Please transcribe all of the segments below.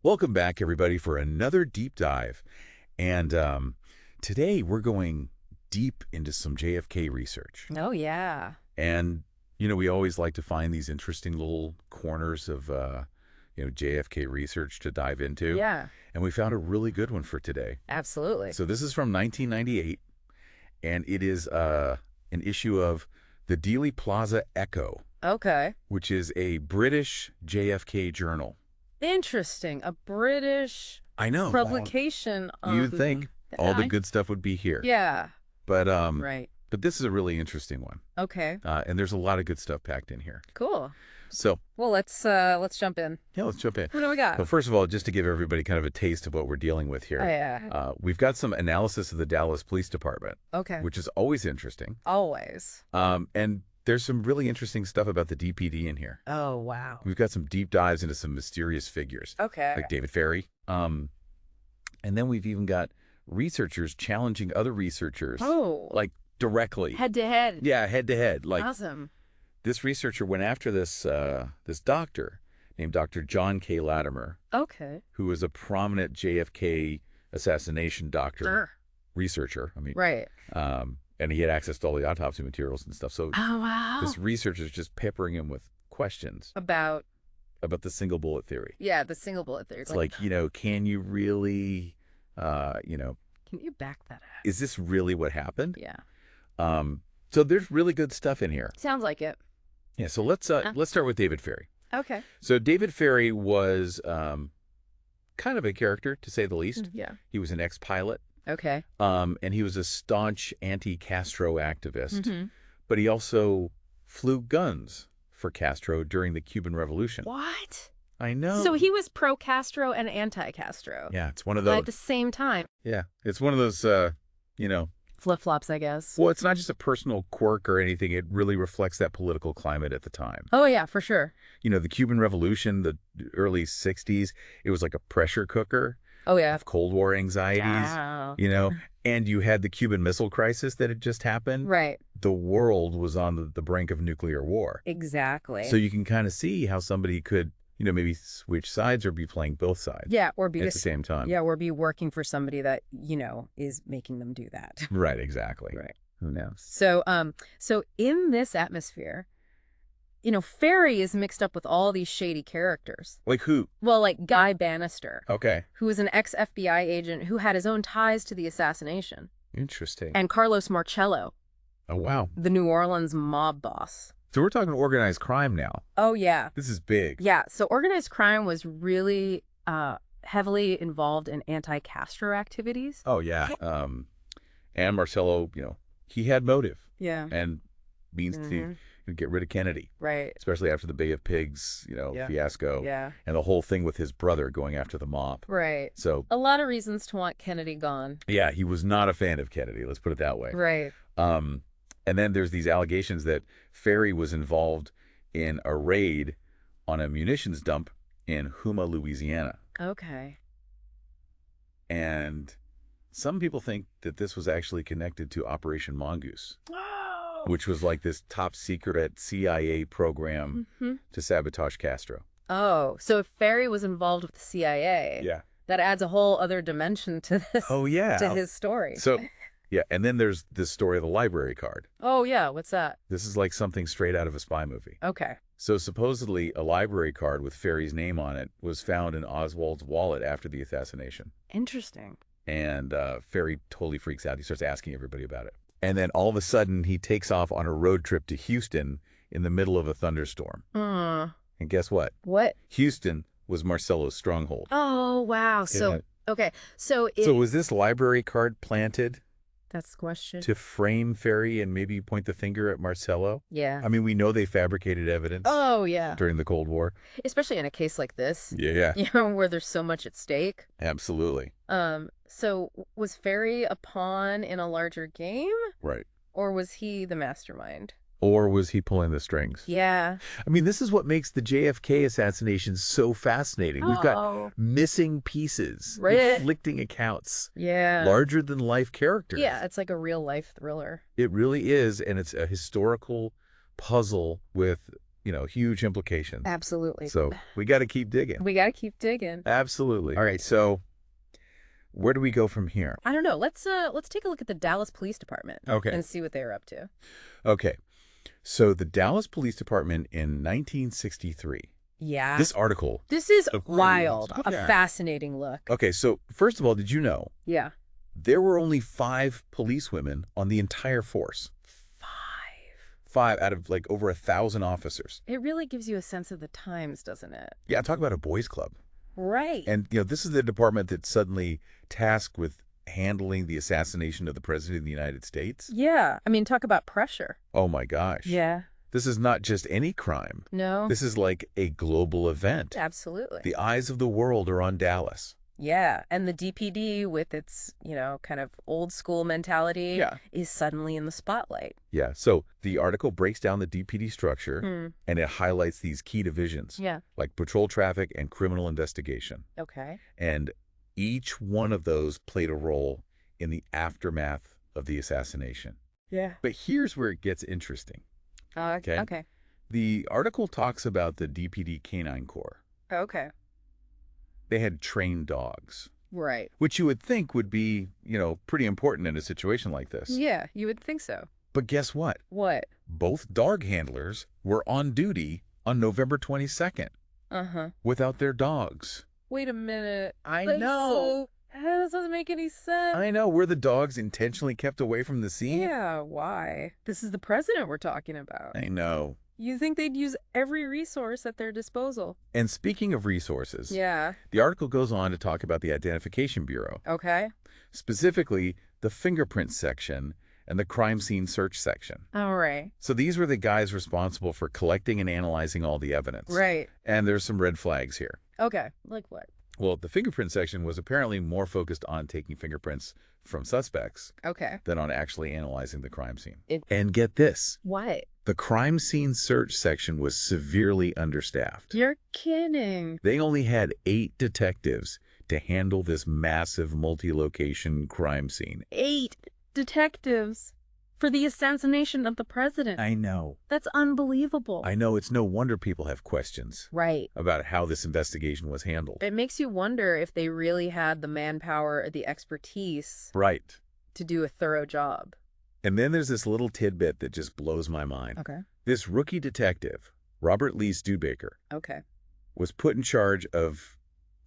Welcome back, everybody, for another deep dive. And today we're going deep into some JFK research. Oh, yeah. And, we always like to find these interesting little corners of, JFK research to dive into. Yeah, And we found a really good one for today. absolutely. So this is from 1998, and it is an issue of the Dealey Plaza Echo, Okay. which is a British JFK journal. Interesting. A British I know. publication. You'd think all the I- good stuff would be here. Yeah, But right. but this is a really interesting one. Okay, And there's a lot of good stuff packed in here. cool. So, Well, let's jump in. yeah, let's jump in. What do we got? So first of all, just to give everybody kind of a taste of what we're dealing with here, Oh, yeah. we've got some analysis of the Dallas Police Department, Okay. which is always interesting. Always. And there's some really interesting stuff about the DPD in here. Oh, wow. We've got some deep dives into some mysterious figures, Okay. like David Ferrie. And then we've even got researchers challenging other researchers, Oh. like directly. Head to head. Yeah, head to head. Like Awesome. this researcher went after this this doctor named Dr. John K. Lattimer, Okay. who was a prominent JFK assassination doctor, Sure. researcher. I mean, Right. and he had access to all the autopsy materials and stuff. So Oh, wow. this researcher's just peppering him with questions About, about the single bullet theory. yeah, the single bullet theory. It's like, can you really, Can you back that up? is this really what happened? Yeah. So there's really good stuff in here. Sounds like it. Yeah. So let's start with David Ferrie. Okay. So David Ferrie was kind of a character, to say the least. Yeah. He was an ex-pilot, Okay. and he was a staunch anti-Castro activist. Mm-hmm. But he also flew guns for Castro during the Cuban Revolution. What? I know. So he was pro-Castro and anti-Castro. Yeah, it's one of those. At the same time. Yeah, it's one of those, Flip-flops, I guess. well, it's not just a personal quirk or anything. It really reflects that political climate at the time. Oh, yeah, for sure. The Cuban Revolution, the early 60s, it was like a pressure cooker Oh, yeah. of Cold War anxieties. Yeah. And you had the Cuban Missile Crisis that had just happened. Right. The world was on the brink of nuclear war. Exactly. So you can kind of see how somebody could, maybe switch sides or be playing both sides yeah, or be at the same time. Yeah, or be working for somebody that, is making them do that. Right, exactly. Right. Who knows? So, so in this atmosphere, Ferrie is mixed up with all these shady characters. Like who? Well, like Guy Bannister, Okay. who was an ex-FBI agent who had his own ties to the assassination, Interesting. and Carlos Marcello, Oh, wow. the New Orleans mob boss. So we're talking organized crime now. Oh, yeah. This is big. Yeah, so organized crime was really heavily involved in anti-Castro activities. Oh, yeah. And Marcello, he had motive Yeah. and means to get rid of Kennedy, Right. especially after the Bay of Pigs, Yeah. fiasco. Yeah. And the whole thing with his brother going after the mob. Right. So, A lot of reasons to want Kennedy gone. yeah, he was not a fan of Kennedy. Let's put it that way. Right. And then there's these allegations that Ferrie was involved in a raid on a munitions dump in Houma, Louisiana. Okay. And some people think that this was actually connected to Operation Mongoose, Oh. which was like this top secret CIA program to sabotage Castro. Oh, so if Ferrie was involved with the CIA, Yeah. that adds a whole other dimension to this, Oh, yeah. to his story. So, yeah. And then there's this story of the library card. Oh, yeah. What's that? This is like something straight out of a spy movie. Okay. So supposedly a library card with Ferrie's name on it was found in Oswald's wallet after the assassination. Interesting. And Ferrie totally freaks out. He starts asking everybody about it. And then all of a sudden he takes off on a road trip to Houston in the middle of a thunderstorm. And guess what? What? Houston was Marcello's stronghold. Oh, wow. So, Yeah. okay. So, So was this library card planted that's the question. to frame Ferrie and maybe point the finger at Marcello? Yeah. I mean, we know they fabricated evidence Oh, yeah. during the Cold War. Especially in a case like this, Yeah, where there's so much at stake. absolutely. So was Ferrie a pawn in a larger game, Right. or was he the mastermind? Or was he pulling the strings? Yeah. I mean, this is what makes the JFK assassination so fascinating. We've got Oh. missing pieces, Right. conflicting accounts, Yeah. larger than life characters. Yeah, it's like a real life thriller. It really is, and it's a historical puzzle with huge implications. Absolutely. So we got to keep digging. We got to keep digging. Absolutely. All right, so where do we go from here? I don't know. Let's take a look at the Dallas Police Department. Okay. And see what they're up to. Okay. So the Dallas Police Department in 1963. Yeah. This article. This is wild. Okay. A fascinating look. Okay, so first of all, did you know Yeah. there were only 5 police women on the entire force? 5 out of over 1,000 officers. It really gives you a sense of the times, doesn't it? Yeah, talk about a boys' club. Right. And, this is the department that's suddenly tasked with handling the assassination of the President of the United States. Yeah. I mean, talk about pressure. Oh, my gosh. Yeah. This is not just any crime. No. This is like a global event. Absolutely. The eyes of the world are on Dallas. Yeah. And the DPD, with its, kind of old school mentality, is suddenly in the spotlight. Yeah. So the article breaks down the DPD structure and it highlights these key divisions. Yeah. Like patrol traffic and criminal investigation. Okay. And each one of those played a role in the aftermath of the assassination. Yeah. But here's where it gets interesting. Okay. The article talks about the DPD Canine Corps. Okay. They had trained dogs. Right. Which you would think would be, pretty important in a situation like this. Yeah, you would think so. But guess what? What? Both dog handlers were on duty on November 22nd. Without their dogs. Wait a minute. I know. That doesn't make any sense. I know. Were the dogs intentionally kept away from the scene? Yeah, why? This is the president we're talking about. I know. You think they'd use every resource at their disposal. And speaking of resources, yeah, the article goes on to talk about the Identification Bureau. Okay. Specifically, the fingerprint section and the crime scene search section. All right. So these were the guys responsible for collecting and analyzing all the evidence. Right. And there's some red flags here. Okay. Like what? Well, the fingerprint section was apparently more focused on taking fingerprints from suspects than on actually analyzing the crime scene. And get this. What? The crime scene search section was severely understaffed. You're kidding. They only had 8 detectives to handle this massive multi-location crime scene. 8 detectives for the assassination of the president. I know. That's unbelievable. I know. It's no wonder people have questions. Right. About how this investigation was handled. It makes you wonder if they really had the manpower or the expertise. Right. To do a thorough job. And then there's this little tidbit that just blows my mind. Okay. This rookie detective, Robert Lee Studebaker, was put in charge of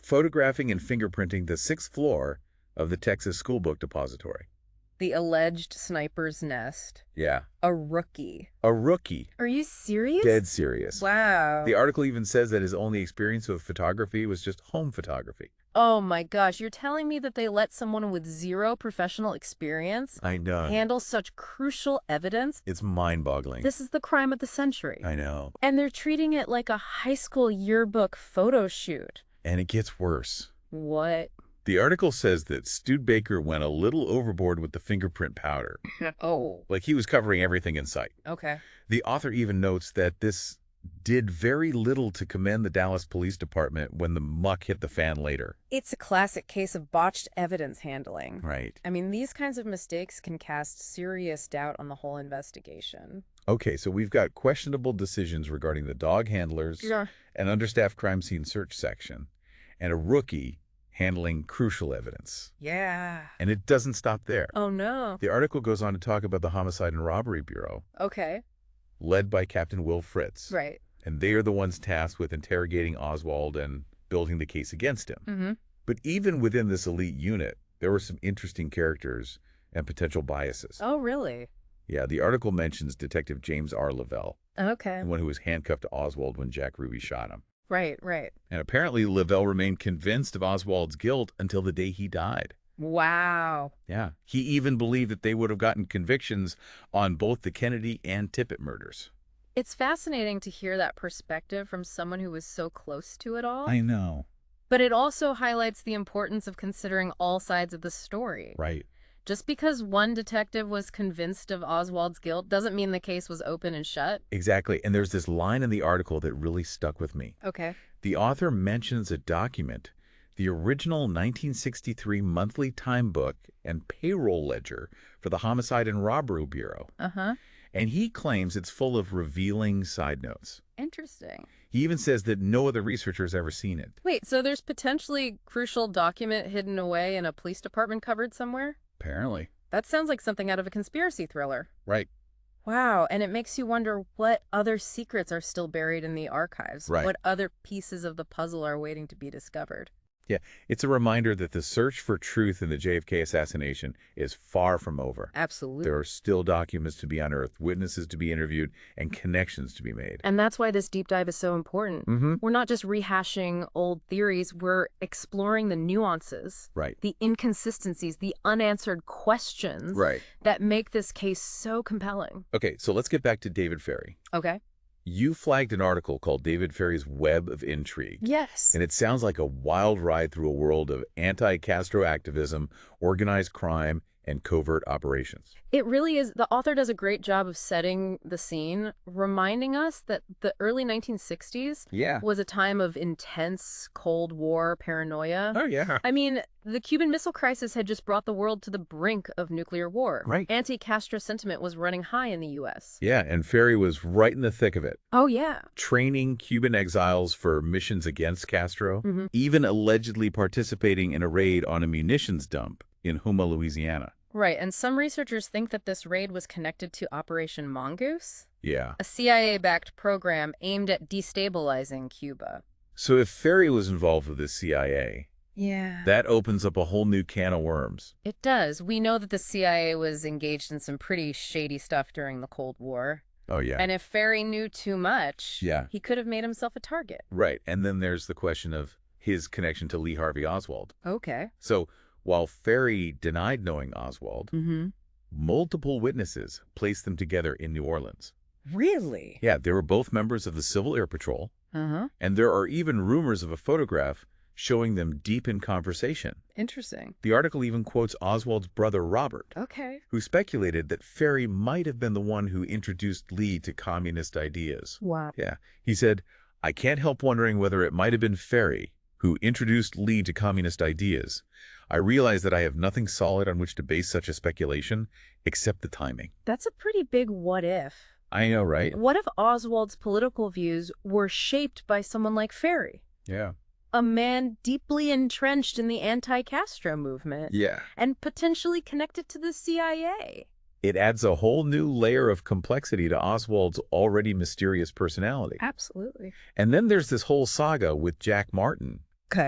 photographing and fingerprinting the 6th floor of the Texas School Book Depository. The alleged sniper's nest. Yeah. A rookie. A rookie. Are you serious? Dead serious. Wow. The article even says that his only experience with photography was just home photography. Oh my gosh, you're telling me that they let someone with 0 professional experience I know. handle such crucial evidence? It's mind-boggling. This is the crime of the century. I know. And they're treating it like a high school yearbook photo shoot. And it gets worse. What? The article says that Studebaker went a little overboard with the fingerprint powder. Oh. Like he was covering everything in sight. Okay. The author even notes that this did very little to commend the Dallas Police Department when the muck hit the fan later. It's a classic case of botched evidence handling. Right. I mean, these kinds of mistakes can cast serious doubt on the whole investigation. Okay, so we've got questionable decisions regarding the dog handlers, an understaffed crime scene search section, and a rookie handling crucial evidence. Yeah. And it doesn't stop there. Oh, no. The article goes on to talk about the Homicide and Robbery Bureau. Okay. Led by Captain Will Fritz. Right. And they are the ones tasked with interrogating Oswald and building the case against him. Mm-hmm. But even within this elite unit, there were some interesting characters and potential biases. Oh, really? Yeah, the article mentions Detective James R. Lavelle. Okay. The one who was handcuffed to Oswald when Jack Ruby shot him. Right, right. And apparently Lavelle remained convinced of Oswald's guilt until the day he died. Wow. Yeah. He even believed that they would have gotten convictions on both the Kennedy and Tippit murders. It's fascinating to hear that perspective from someone who was so close to it all. I know. But it also highlights the importance of considering all sides of the story. Right. Just because one detective was convinced of Oswald's guilt doesn't mean the case was open and shut. Exactly. And there's this line in the article that really stuck with me. Okay. The author mentions a document, the original 1963 monthly time book and payroll ledger for the Homicide and Robbery Bureau. Uh-huh. And he claims it's full of revealing side notes. Interesting. He even says that no other researcher has ever seen it. Wait, so there's potentially crucial document hidden away in a police department cupboard somewhere? Apparently. That sounds like something out of a conspiracy thriller. Right. Wow, and it makes you wonder what other secrets are still buried in the archives. Right. What other pieces of the puzzle are waiting to be discovered. Yeah, it's a reminder that the search for truth in the JFK assassination is far from over. Absolutely. There are still documents to be unearthed, witnesses to be interviewed, and connections to be made. And that's why this deep dive is so important. We're not just rehashing old theories, we're exploring the nuances, Right. the inconsistencies, the unanswered questions Right. that make this case so compelling. Okay, so let's get back to David Ferrie. Okay. You flagged an article called David Ferrie's Web of Intrigue. Yes. And it sounds like a wild ride through a world of anti-Castro activism, organized crime, and covert operations. It really is. The author does a great job of setting the scene, reminding us that the early 1960s was a time of intense Cold War paranoia. Oh, yeah. I mean, the Cuban Missile Crisis had just brought the world to the brink of nuclear war. Right. Anti-Castro sentiment was running high in the U.S. Yeah, and Ferrie was right in the thick of it. Oh, yeah. Training Cuban exiles for missions against Castro, even allegedly participating in a raid on a munitions dump in Houma, Louisiana. Right, and some researchers think that this raid was connected to Operation Mongoose, Yeah. a CIA-backed program aimed at destabilizing Cuba. So if Ferrie was involved with the CIA, Yeah. that opens up a whole new can of worms. It does. We know that the CIA was engaged in some pretty shady stuff during the Cold War. Oh, yeah. And if Ferrie knew too much, Yeah. he could have made himself a target. Right, and then there's the question of his connection to Lee Harvey Oswald. Okay. So while Ferrie denied knowing Oswald, multiple witnesses placed them together in New Orleans. Really? Yeah, they were both members of the Civil Air Patrol, and there are even rumors of a photograph showing them deep in conversation. Interesting. The article even quotes Oswald's brother Robert, Okay. who speculated that Ferrie might have been the one who introduced Lee to communist ideas. Wow. Yeah, he said, "I can't help wondering whether it might have been Ferrie who introduced Lee to communist ideas. I realize that I have nothing solid on which to base such a speculation, except the timing." That's a pretty big what if. I know, right? What if Oswald's political views were shaped by someone like Ferrie? Yeah. A man deeply entrenched in the anti-Castro movement. Yeah. And potentially connected to the CIA. It adds a whole new layer of complexity to Oswald's already mysterious personality. Absolutely. And then there's this whole saga with Jack Martin,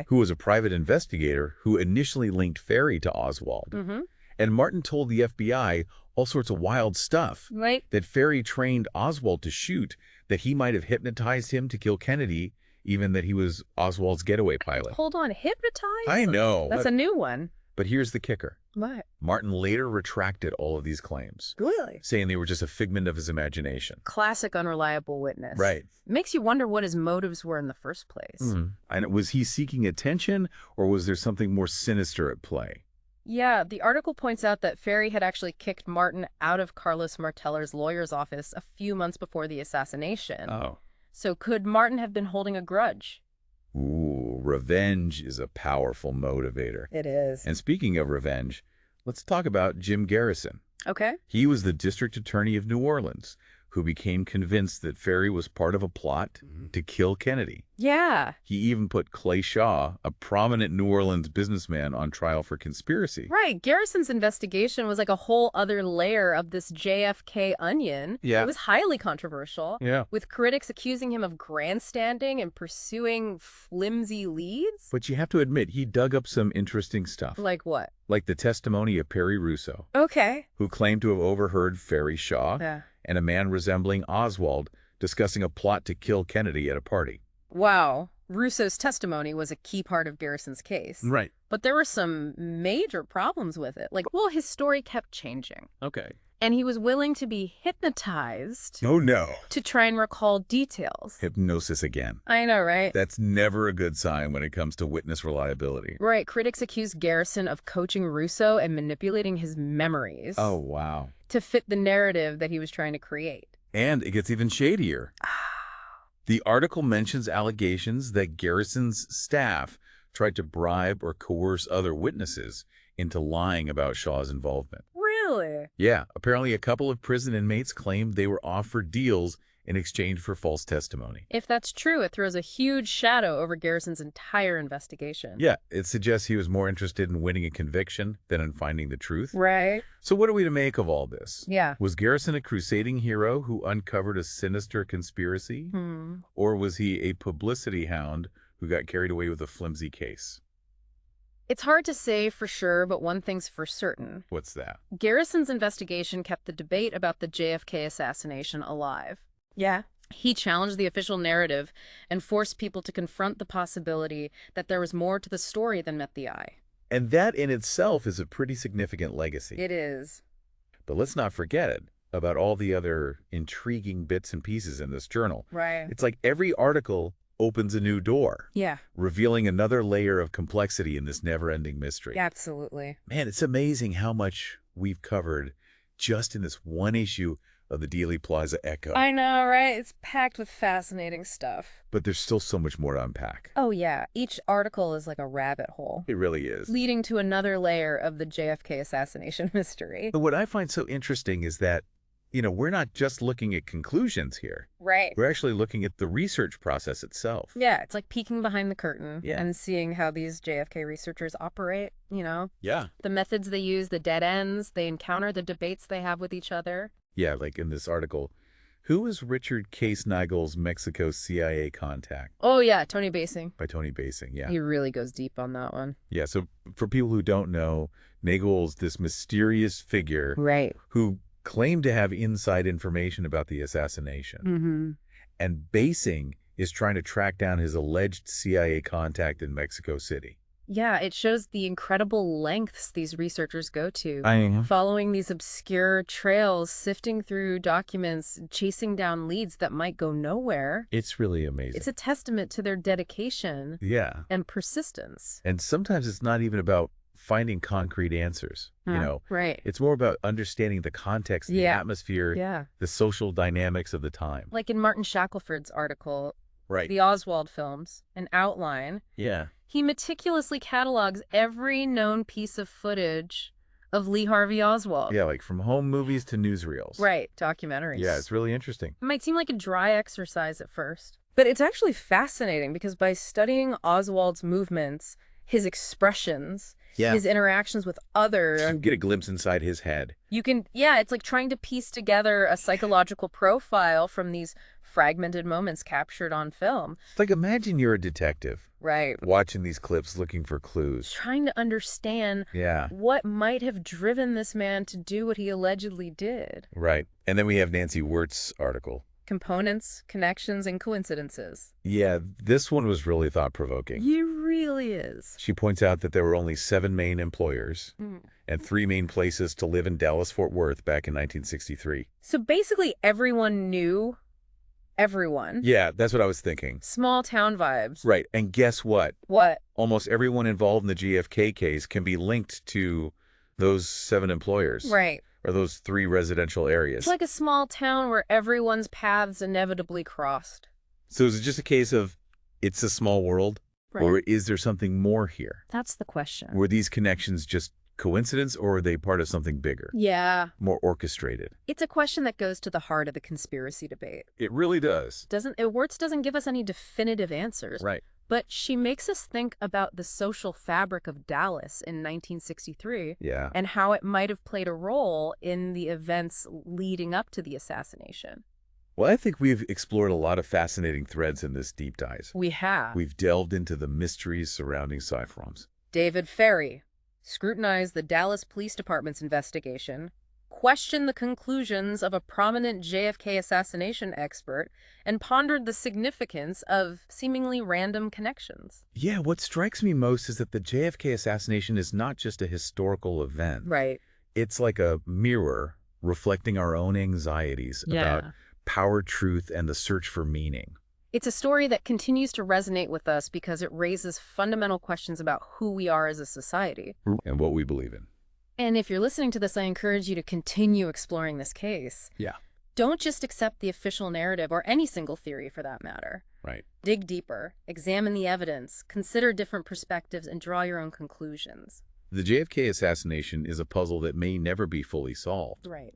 who was a private investigator who initially linked Ferrie to Oswald. And Martin told the FBI all sorts of wild stuff. Right. That Ferrie trained Oswald to shoot, that he might have hypnotized him to kill Kennedy, even that he was Oswald's getaway pilot. Hold on, hypnotized? I know. That's a new one. But here's the kicker. What? Martin later retracted all of these claims, Really? saying they were just a figment of his imagination. Classic unreliable witness. Right. Makes you wonder what his motives were in the first place. And was he seeking attention, or was there something more sinister at play? Yeah, the article points out that Ferrie had actually kicked Martin out of Carlos Marteller's lawyer's office a few months before the assassination. Oh. So could Martin have been holding a grudge? Ooh, revenge is a powerful motivator. It is. And speaking of revenge, let's talk about Jim Garrison. Okay. He was the district attorney of New Orleans, who became convinced that Ferrie was part of a plot to kill Kennedy. Yeah. He even put Clay Shaw, a prominent New Orleans businessman, on trial for conspiracy. Right. Garrison's investigation was like a whole other layer of this JFK onion. Yeah. It was highly controversial. Yeah. With critics accusing him of grandstanding and pursuing flimsy leads. But you have to admit, he dug up some interesting stuff. Like what? Like the testimony of Perry Russo, Okay. who claimed to have overheard Ferrie Shaw Yeah. and a man resembling Oswald discussing a plot to kill Kennedy at a party. Wow. Russo's testimony was a key part of Garrison's case. Right. But there were some major problems with it. Like, well, his story kept changing. Okay. And he was willing to be hypnotized Oh, no. to try and recall details. Hypnosis again. I know, right? That's never a good sign when it comes to witness reliability. Right. Critics accused Garrison of coaching Russo and manipulating his memories. Oh, wow. To fit the narrative that he was trying to create. And it gets even shadier. The article mentions allegations that Garrison's staff tried to bribe or coerce other witnesses into lying about Shaw's involvement. Really? Yeah, apparently a couple of prison inmates claimed they were offered deals in exchange for false testimony. If that's true, it throws a huge shadow over Garrison's entire investigation. Yeah, it suggests he was more interested in winning a conviction than in finding the truth. Right. So what are we to make of all this? Yeah. Was Garrison a crusading hero who uncovered a sinister conspiracy? Or was he a publicity hound who got carried away with a flimsy case? It's hard to say for sure, but one thing's for certain. What's that? Garrison's investigation kept the debate about the JFK assassination alive. Yeah. He challenged the official narrative and forced people to confront the possibility that there was more to the story than met the eye. And that in itself is a pretty significant legacy. It is. But let's not forget about all the other intriguing bits and pieces in this journal. Right. It's like every article opens a new door. Yeah. Revealing another layer of complexity in this never-ending mystery. Absolutely. Man, it's amazing how much we've covered just in this one issue of the Dealey Plaza Echo. I know, right? It's packed with fascinating stuff. But there's still so much more to unpack. Oh, yeah. Each article is like a rabbit hole. It really is. Leading to another layer of the JFK assassination mystery. But what I find so interesting is that, we're not just looking at conclusions here. Right. We're actually looking at the research process itself. Yeah, it's like peeking behind the curtain Yeah. and seeing how these JFK researchers operate, Yeah. The methods they use, the dead ends they encounter, the debates they have with each other. Yeah, like in this article, who was Richard Case Nigel's Mexico CIA contact? Oh, yeah, Tony Basing. By Tony Basing, yeah. He really goes deep on that one. Yeah, so for people who don't know, Nagel's this mysterious figure Right. who claimed to have inside information about the assassination. And Basing is trying to track down his alleged CIA contact in Mexico City. Yeah, it shows the incredible lengths these researchers go to. I Following these obscure trails, sifting through documents, chasing down leads that might go nowhere. It's really amazing. It's a testament to their dedication and persistence. And sometimes it's not even about finding concrete answers, Right. It's more about understanding the context, the atmosphere, the social dynamics of the time. Like in Martin Shackelford's article, Right. The Oswald Films, an outline. Yeah. He meticulously catalogs every known piece of footage of Lee Harvey Oswald. Yeah, like from home movies to newsreels. Right, documentaries. Yeah, it's really interesting. It might seem like a dry exercise at first, but it's actually fascinating because by studying Oswald's movements, his expressions, his interactions with others. You can get a glimpse inside his head. It's like trying to piece together a psychological profile from these fragmented moments captured on film. It's like, imagine you're a detective. Right. Watching these clips, looking for clues. Trying to understand what might have driven this man to do what he allegedly did. Right. And then we have Nancy Wirtz's article. Components, connections, and coincidences. Yeah, this one was really thought-provoking. He really is. She points out that there were only 7 main employers and 3 main places to live in Dallas-Fort Worth back in 1963. So basically everyone knew everyone. Yeah, that's what I was thinking. Small town vibes. Right, and guess what? What? Almost everyone involved in the JFK case can be linked to those 7 employers. Right. Or those 3 residential areas. It's like a small town where everyone's paths inevitably crossed. So is it just a case of it's a small world? Right. Or is there something more here? That's the question. Were these connections just coincidence, or are they part of something bigger? Yeah. More orchestrated? It's a question that goes to the heart of the conspiracy debate. It really does. Wirtz doesn't give us any definitive answers. Right. But she makes us think about the social fabric of Dallas in 1963 and how it might have played a role in the events leading up to the assassination. Well, I think we've explored a lot of fascinating threads in this deep dive. We have. We've delved into the mysteries surrounding Cypheroms. David Ferrie scrutinized the Dallas Police Department's investigation, questioned the conclusions of a prominent JFK assassination expert, and pondered the significance of seemingly random connections. Yeah, what strikes me most is that the JFK assassination is not just a historical event. Right. It's like a mirror reflecting our own anxieties about power, truth, and the search for meaning. It's a story that continues to resonate with us because it raises fundamental questions about who we are as a society. And what we believe in. And if you're listening to this, I encourage you to continue exploring this case. Yeah. Don't just accept the official narrative or any single theory for that matter. Right. Dig deeper, examine the evidence, consider different perspectives, and draw your own conclusions. The JFK assassination is a puzzle that may never be fully solved. Right.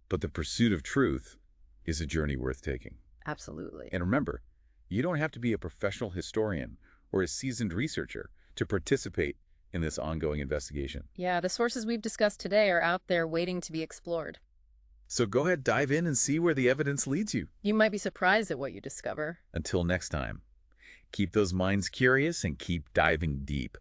But the pursuit of truth is a journey worth taking. Absolutely. And remember, you don't have to be a professional historian or a seasoned researcher to participate in this ongoing investigation. Yeah, the sources we've discussed today are out there waiting to be explored. So go ahead, dive in and see where the evidence leads you. You might be surprised at what you discover. Until next time, keep those minds curious and keep diving deep.